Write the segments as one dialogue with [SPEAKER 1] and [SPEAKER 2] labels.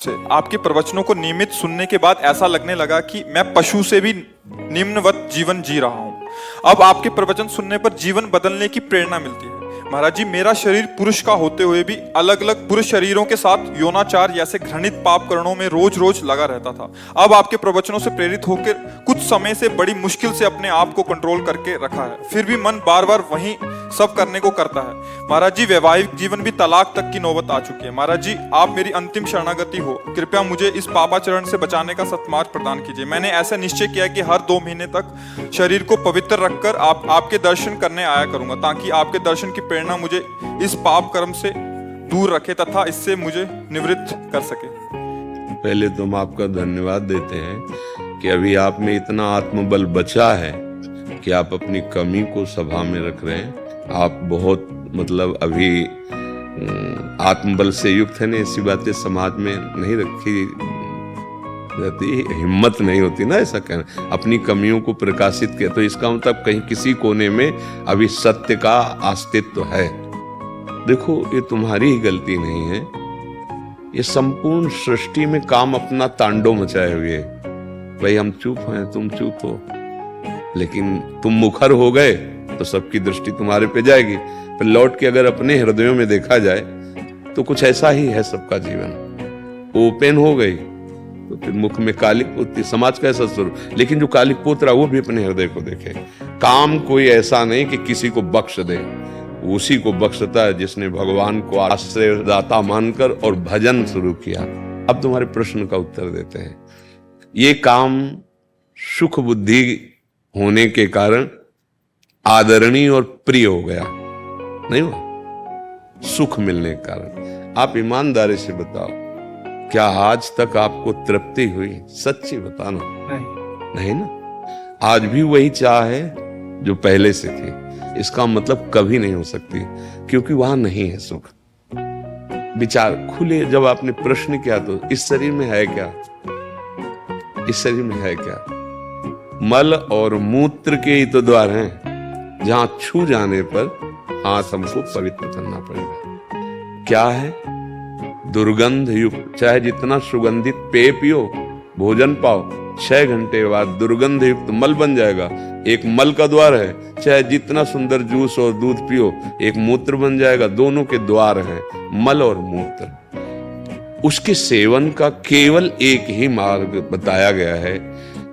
[SPEAKER 1] से आपके प्रवचनों को नियमित सुनने के बाद ऐसा लगने लगा कि मैं पशु से भी निम्नवत जीवन जी रहा हूँ। अब आपके प्रवचन सुनने पर जीवन बदलने की प्रेरणा मिलती है। महाराज जी, मेरा शरीर पुरुष का होते हुए भी अलग अलग पुरुष शरीरों के साथ यौनाचार जैसे घृणित पाप कर्णों में रोज रोज लगा रहता था। अब आपके प्रवचनों से प्रेरित होकर कुछ समय से बड़ी मुश्किल से अपने आप को कंट्रोल करके रखा है, फिर भी मन बार बार वही सब करने को करता है। महाराज जी, वैवाहिक जीवन भी तलाक तक की नौबत आ चुकी है। महाराज जी, आप मेरी अंतिम शरणागति हो, कृपया मुझे इस पापाचरण से बचाने का सत्मार्ग प्रदान कीजिए। मैंने ऐसा निश्चय किया कि हर 2 महीने तक शरीर को पवित्र रखकर आपके दर्शन करने आया करूंगा, ताकि आपके दर्शन की प्रेरणा मुझे इस पाप कर्म से दूर रखे तथा इससे मुझे निवृत्त कर सके।
[SPEAKER 2] पहले तो हम आपका धन्यवाद देते हैं कि अभी आप में इतना आत्मबल बचा है कि आप अपनी कमी को सभा में रख रहे हैं। आप बहुत अभी आत्मबल से युक्त है ना, ऐसी बातें समाज में नहीं रखी रहती, हिम्मत नहीं होती ना ऐसा कहना, अपनी कमियों को प्रकाशित किया। तो इसका मतलब कहीं किसी कोने में अभी सत्य का अस्तित्व है। देखो, ये तुम्हारी ही गलती नहीं है, ये संपूर्ण सृष्टि में काम अपना तांडव मचाए हुए है। भाई हम चुप हैं, तुम चुप हो, लेकिन तुम मुखर हो गए तो सबकी दृष्टि तुम्हारे पे जाएगी। फिर लौट के अगर अपने हृदयों में देखा जाए तो कुछ ऐसा ही है सबका जीवन। ओपन हो गई तो फिर मुख में कालिक पोतती, समाज का ऐसा स्वरूप। लेकिन जो कालिक पोत रहा वो भी अपने हृदय को देखे। काम कोई ऐसा नहीं कि किसी को बख्श दे, उसी को बख्शता है जिसने भगवान को आश्रयदाता मानकर और भजन शुरू किया। अब तुम्हारे प्रश्न का उत्तर देते हैं। ये काम सुख बुद्धि होने के कारण आदरणीय और प्रिय हो गया, नहीं हुआ? सुख मिलने के कारण। आप ईमानदारी से बताओ, क्या आज तक आपको तृप्ति हुई? सच्ची बताना। नहीं ना? आज भी वही चाह है जो पहले से थी। इसका मतलब कभी नहीं हो सकती, क्योंकि वहां नहीं है सुख। विचार खुले, जब आपने प्रश्न किया तो इस शरीर में है क्या? इस शरीर में है क्या? मल और मूत्र के ही तो द्वार हैं, जहां छू जाने पर हाथ हमको पवित्र करना पड़ेगा। क्या है? दुर्गंध युक्त, चाहे जितना सुगंधित पेय पियो, भोजन पाओ, 6 घंटे बाद दुर्गंध युक्त मल बन जाएगा। एक मल का द्वार है। चाहे जितना सुंदर जूस और दूध पियो, एक मूत्र बन जाएगा। दोनों के द्वार हैं, मल और मूत्र। उसके सेवन का केवल एक ही मार्ग बताया गया है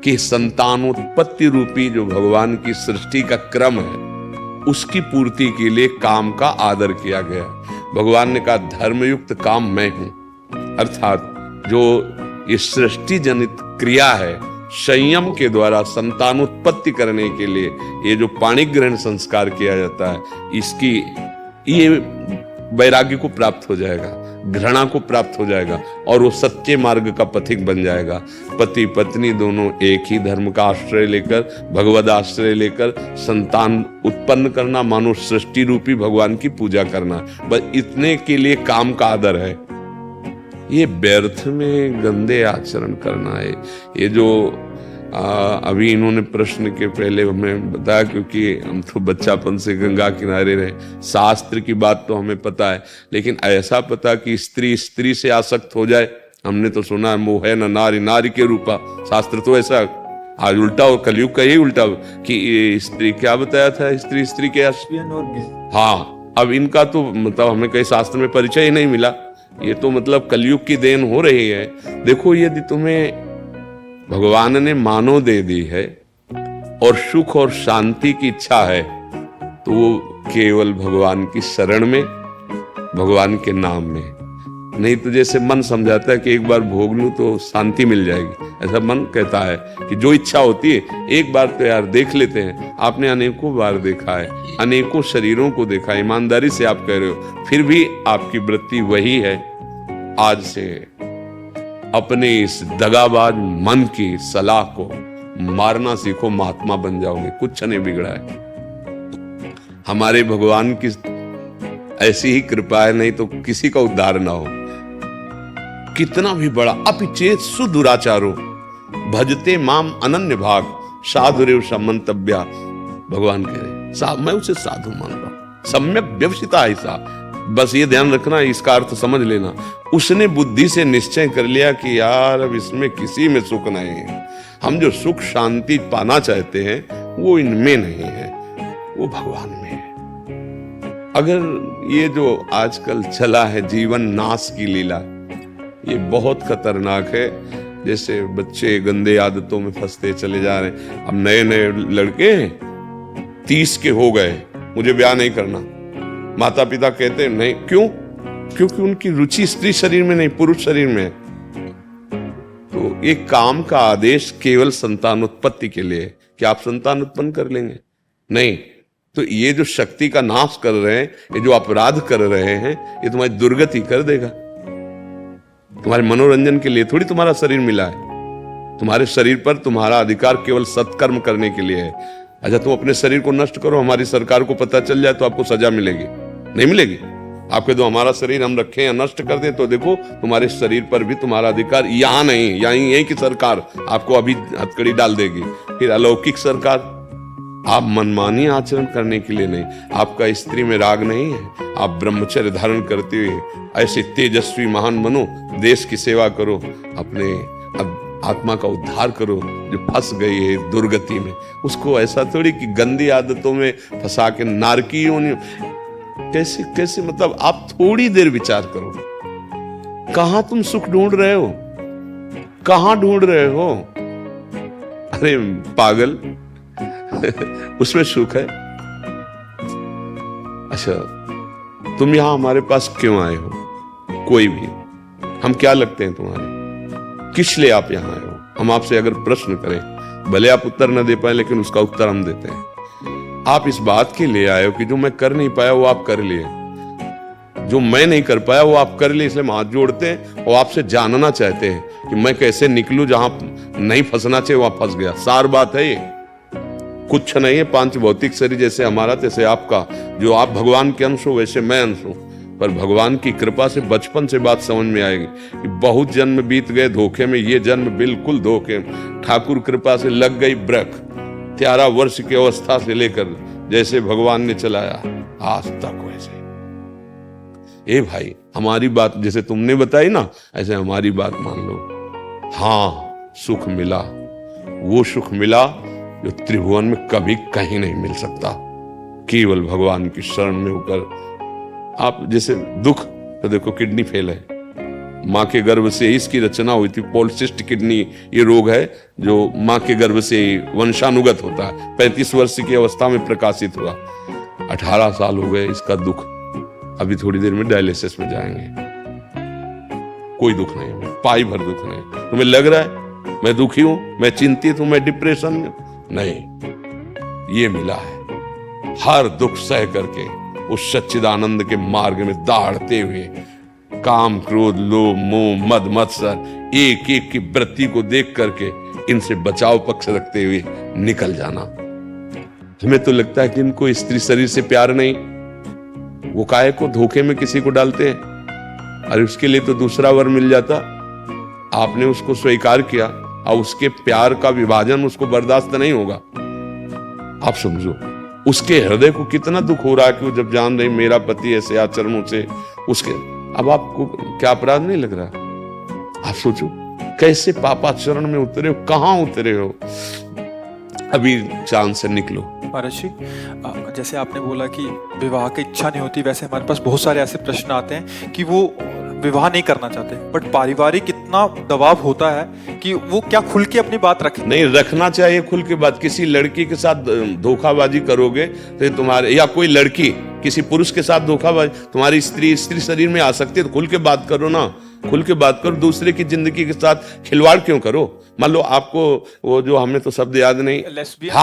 [SPEAKER 2] कि संतानोत्पत्ति रूपी जो भगवान की सृष्टि का क्रम है, उसकी पूर्ति के लिए काम का आदर किया गया। भगवान ने कहा धर्मयुक्त काम मैं हूं, अर्थात जो ये सृष्टि जनित क्रिया है, संयम के द्वारा संतानोत्पत्ति करने के लिए ये जो पाणिग्रहण संस्कार किया जाता है, इसकी ये वैराग्य को प्राप्त हो जाएगा, घृणा को प्राप्त हो जाएगा, और वो सच्चे मार्ग का पथिक बन जाएगा। पति पत्नी दोनों एक ही धर्म का आश्रय लेकर, भगवद आश्रय लेकर संतान उत्पन्न करना, मानो सृष्टि रूपी भगवान की पूजा करना, बस इतने के लिए काम का आदर है। ये व्यर्थ में गंदे आचरण करना है। ये जो अभी इन्होंने प्रश्न के पहले हमें बताया, क्योंकि हम तो बच्चापन से गंगा किनारे रहे, शास्त्र की बात तो हमें पता है, लेकिन ऐसा पता कि स्त्री स्त्री से आसक्त हो जाए, हमने तो सुना है मोह न नारी नारी के रूपा। शास्त्र तो ऐसा आज उल्टा, और कलयुग का यही उल्टा कि स्त्री क्या बताया था, स्त्री स्त्री के हाँ, अब इनका तो हमें कहीं शास्त्र में परिचय ही नहीं मिला। ये तो कलयुग की देन हो रही है। देखो, यदि तुम्हें भगवान ने मानव दे दी है और सुख और शांति की इच्छा है, तो वो केवल भगवान की शरण में, भगवान के नाम में। नहीं तो जैसे मन समझाता है कि एक बार भोग लूं तो शांति मिल जाएगी, ऐसा मन कहता है कि जो इच्छा होती है एक बार तो यार देख लेते हैं। आपने अनेकों बार देखा है, अनेकों शरीरों को देखा है, ईमानदारी से आप कह रहे हो, फिर भी आपकी वृत्ति वही है। आज से अपने इस दगाबाज मन की सलाह को मारना सीखो, महात्मा बन जाओगे। कुछ नहीं बिगड़ा है। हमारे भगवान की ऐसी ही कृपा है, नहीं तो किसी का उद्धार ना हो। कितना भी बड़ा अपिचेत सुदुराचारो भजते माम अनन्य भाग साधुरेव समंतव्या। भगवान कह रहे मैं उसे साधु मान रहा हूं, सम्यक व्यवसिता ऐसा। बस ये ध्यान रखना, इसका अर्थ समझ लेना। उसने बुद्धि से निश्चय कर लिया कि यार अब इसमें किसी में सुख नहीं है, हम जो सुख शांति पाना चाहते हैं वो इनमें नहीं है, वो भगवान में है। अगर ये जो आजकल चला है जीवन नाश की लीला, ये बहुत खतरनाक है। जैसे बच्चे गंदे आदतों में फंसते चले जा रहे हैं। अब नए नए लड़के 30 के हो गए, मुझे ब्याह नहीं करना, माता पिता कहते हैं नहीं, क्यों? क्योंकि उनकी रुचि स्त्री शरीर में नहीं, पुरुष शरीर में है। तो एक काम का आदेश केवल संतानोत्पत्ति के लिए, क्या आप संतान उत्पन्न कर लेंगे? नहीं। तो ये जो शक्ति का नाश कर रहे हैं, ये जो अपराध कर रहे हैं, ये तुम्हारी दुर्गति कर देगा। तुम्हारे मनोरंजन के लिए थोड़ी तुम्हारा शरीर मिला है। तुम्हारे शरीर पर तुम्हारा अधिकार केवल सत्कर्म करने के लिए है। अच्छा, तुम अपने शरीर को नष्ट करो, हमारी सरकार को पता चल जाए तो आपको सजा मिलेगी? नहीं मिलेगी। आपके तो हमारा शरीर हम रखें या नष्ट कर दें तो देखो तुम्हारे शरीर पर भी तुम्हारा अधिकार यहां नहीं, यहीं यही की सरकार आपको अभी हथकड़ी डाल देगी। फिर अलौकिक सरकार। आप मनमानी आचरण करने के लिए नहीं, आपका स्त्री में राग नहीं है, आप ब्रह्मचर्य धारण करते हुए ऐसे तेजस्वी महान बनो, देश की सेवा करो, अपने आत्मा का उद्धार करो जो फंस गई है दुर्गति में। उसको ऐसा थोड़ी कि गंदी आदतों में फंसा के नारकियों ने कैसे कैसे, मतलब आप थोड़ी देर विचार करो, कहां तुम सुख ढूंढ रहे हो, कहां ढूंढ रहे हो? अरे पागल, उसमें सुख है। अच्छा, तुम यहां हमारे पास क्यों आए हो? कोई भी, हम क्या लगते हैं तुम्हारे? किस लिए आप यहां आए हो? हम आपसे अगर प्रश्न करें, भले आप उत्तर न दे पाए लेकिन उसका उत्तर हम देते हैं। आप इस बात के लिए आए हो कि जो मैं कर नहीं पाया वो आप कर लिए, जो मैं नहीं कर पाया वो आप कर लिए, इसलिए हम हाथ जोड़ते हैं और आपसे जानना चाहते हैं कि मैं कैसे निकलूं, जहां नहीं फंसना चाहिए वहां फंस गया। सार बात है ये, कुछ नहीं है। पांच भौतिक शरीर जैसे हमारा तैसे आपका, जो आप भगवान के अंश हो वैसे मैं अंश हूं। पर भगवान की कृपा से बचपन से बात समझ में आएगी कि बहुत जन्म बीत गए धोखे में, ये जन्म बिल्कुल धोखे। ठाकुर कृपा से लग गई ब्रक, 11 वर्ष की अवस्था से लेकर जैसे भगवान ने चलाया आज तक वैसे। ए भाई, हमारी बात जैसे तुमने बताई ना, ऐसे हमारी बात मान लो। हाँ, सुख मिला, वो सुख मिला जो त्रिभुवन में कभी कहीं नहीं मिल सकता। केवल भगवान की शरण में होकर आप, जैसे दुख तो देखो किडनी फेल है, माँ के गर्भ से इसकी रचना हुई थी। पॉलिसिस्ट किडनी ये रोग है जो माँ के गर्भ से वंशानुगत होता है। 35 वर्ष की अवस्था में प्रकाशित हुआ, 18 साल हो गए इसका दुख। अभी थोड़ी देर में डायलिसिस में जाएंगे। कोई दुख नहीं है, पाई भर दुख नहीं। तुम्हें लग रहा है मैं दुखी हूं, मैं चिंतित हूं, मैं डिप्रेशन में? नहीं, ये मिला है। हर दुख सह करके उस सच्चिदानंद के मार्ग में दौड़ते हुए काम क्रोध लोभ मोह मद मत्सर एक एक की वृत्ति को देख करके इनसे बचाव पक्ष रखते हुए निकल जाना। हमें तो लगता है कि इनको स्त्री शरीर से प्यार नहीं, वो काहे को धोखे में किसी को डालते हैं। अरे उसके लिए तो दूसरा वर मिल जाता। आपने उसको स्वीकार किया और उसके प्यार का विभाजन उसको बर्दाश्त नहीं होगा। आप समझो उसके हृदय को कितना दुख हो रहा है कि वो जब जान रही मेरा पति ऐसे आचरणों से उसके, अब आपको क्या अपराध नहीं लग रहा? आप सोचो कैसे पापाचरण में उतरे हो, कहां उतरे हो। अभी चांद से निकलो।
[SPEAKER 1] महाराज जी, जैसे आपने बोला कि विवाह की इच्छा नहीं होती, वैसे हमारे पास बहुत सारे ऐसे प्रश्न आते हैं कि वो विवाह नहीं करना चाहते, बट पारिवारिक इतना दबाव होता है कि वो क्या खुल के अपनी बात रखें?
[SPEAKER 2] नहीं, रखना चाहिए खुल के बात। किसी लड़की के साथ धोखाबाजी करोगे तो तुम्हारे, या कोई लड़की किसी पुरुष के साथ धोखाबाजी, तुम्हारी स्त्री शरीर में आ सकती है तो खुल के बात करो ना, खुल के बात करो। दूसरे की जिंदगी के साथ खिलवाड़ क्यों करो? मान लो आपको वो जो, हमें तो शब्द याद नहीं,
[SPEAKER 1] लेस्बियन।